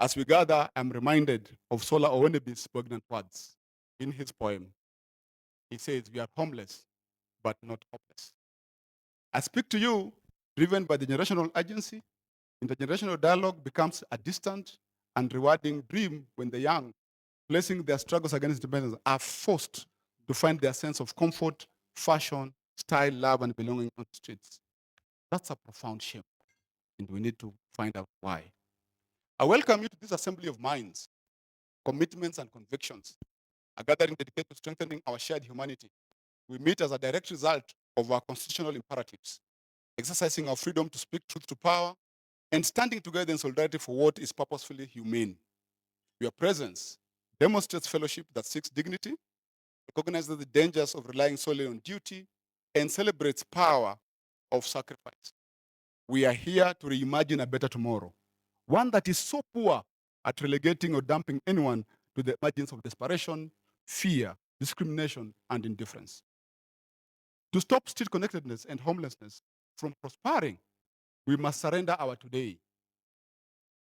As we gather, I'm reminded of Sola Owenebi's poignant words in his poem. He says, "We are homeless, but not hopeless." I speak to you, driven by the generational urgency. Intergenerational dialogue becomes a distant and rewarding dream when the young, placing their struggles against independence, are forced to find their sense of comfort, fashion, style, love, and belonging on the streets. That's a profound shame, and we need to find out why. I welcome you to this assembly of minds, commitments, and convictions, a gathering dedicated to strengthening our shared humanity. We meet as a direct result of our constitutional imperatives, exercising our freedom to speak truth to power, and standing together in solidarity for what is purposefully humane. Your presence demonstrates fellowship that seeks dignity, recognizes the dangers of relying solely on duty, and celebrates power of sacrifice. We are here to reimagine a better tomorrow, one that is so poor at relegating or dumping anyone to the margins of desperation, fear, discrimination, and indifference. To stop street connectedness and homelessness from prospering, we must surrender our today,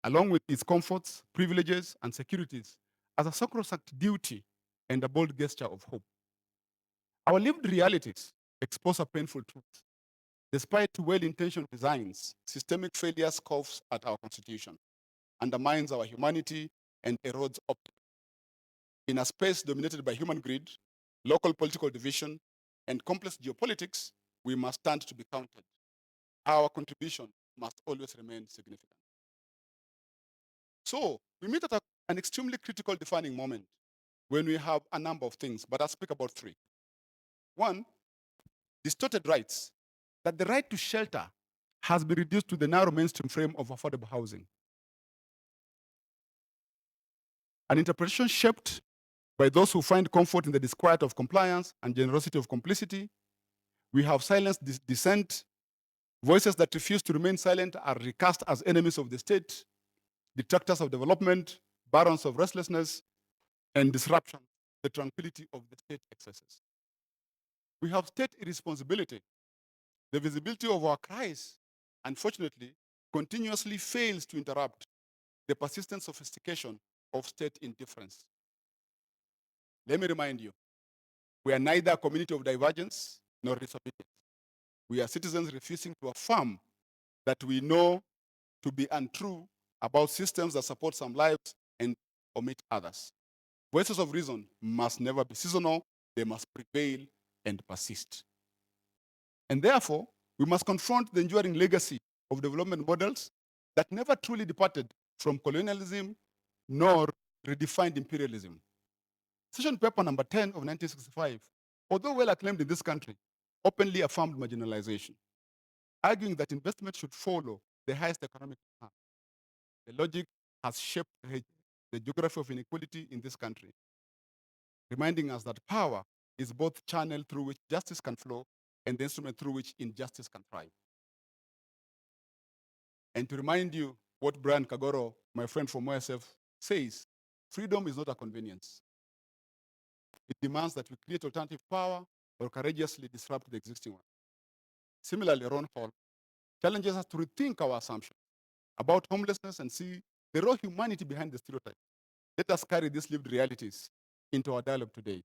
along with its comforts, privileges, and securities, as a sacrosanct duty and a bold gesture of hope. Our lived realities expose a painful truth. Despite well-intentioned designs, systemic failure scoffs at our constitution, undermines our humanity, and erodes optimism. In a space dominated by human greed, local political division, and complex geopolitics, we must stand to be counted. Our contribution must always remain significant. So, we meet at an extremely critical defining moment when we have a number of things, but I'll speak about three. One, distorted rights, that the right to shelter has been reduced to the narrow mainstream frame of affordable housing. An interpretation shaped by those who find comfort in the disquiet of compliance and generosity of complicity. We have silenced dissent. Voices that refuse to remain silent are recast as enemies of the state, detractors of development, barons of restlessness, and disruption, the tranquility of the state excesses. We have state irresponsibility. The visibility of our cries, unfortunately, continuously fails to interrupt the persistent sophistication of state indifference. Let me remind you, we are neither a community of divergence nor disobedience. We are citizens refusing to affirm that we know to be untrue about systems that support some lives and omit others. Voices of reason must never be seasonal, they must prevail and persist. And therefore, we must confront the enduring legacy of development models that never truly departed from colonialism nor redefined imperialism. Session paper number 10 of 1965, although well acclaimed in this country, openly affirmed marginalization, arguing that investment should follow the highest economic return. The logic has shaped the geography of inequality in this country, reminding us that power is both channel through which justice can flow and the instrument through which injustice can thrive. And to remind you what Brian Kagoro, my friend from OSF, says, freedom is not a convenience. It demands that we create alternative power or courageously disrupt the existing one. Similarly, Ron Hall challenges us to rethink our assumption about homelessness and see the raw humanity behind the stereotype. Let us carry these lived realities into our dialogue today.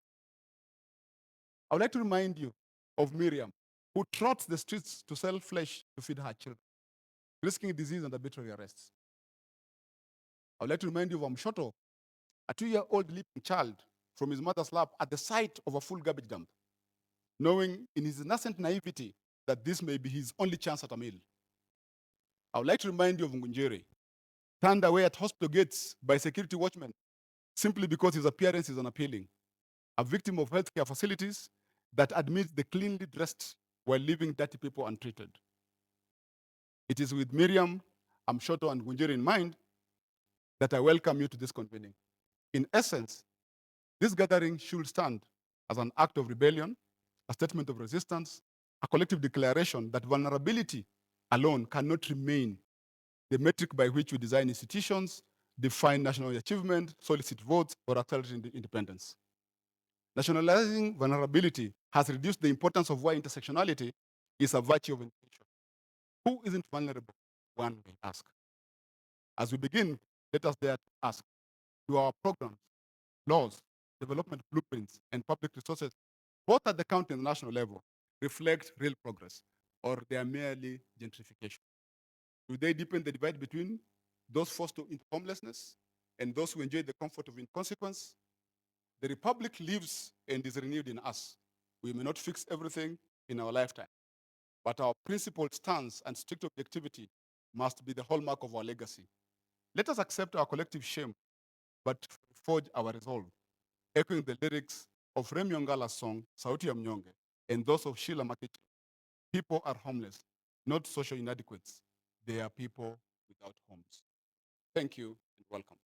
I would like to remind you of Miriam, who trots the streets to sell flesh to feed her children, risking disease and arbitrary arrests. I would like to remind you of Mshoto, a 2-year-old leaping child from his mother's lap at the sight of a full garbage dump, knowing in his innocent naivety that this may be his only chance at a meal. I would like to remind you of Ngunjiri, turned away at hospital gates by security watchmen simply because his appearance is unappealing, a victim of healthcare facilities that admit the cleanly dressed while leaving dirty people untreated. It is with Miriam, Amshoto, and Ngunjiri in mind that I welcome you to this convening. In essence, this gathering should stand as an act of rebellion, a statement of resistance, a collective declaration that vulnerability alone cannot remain the metric by which we design institutions, define national achievement, solicit votes, or accelerate independence. Nationalizing vulnerability has reduced the importance of why intersectionality is a virtue of inclusion. Who isn't vulnerable? One may ask. As we begin, Let us dare to ask, do our programs, laws, development blueprints, and public resources, both at the county and national level, reflect real progress, or they are merely gentrification? Do they deepen the divide between those forced into homelessness and those who enjoy the comfort of inconsequence? The republic lives and is renewed in us. We may not fix everything in our lifetime, but our principled stance and strict objectivity must be the hallmark of our legacy. Let us accept our collective shame, but forge our resolve, echoing the lyrics of Rem Yongala's song, Sauti ya Mnyonge, and those of Sheila Makiti. People are homeless, not social inadequates. They are people without homes. Thank you and welcome.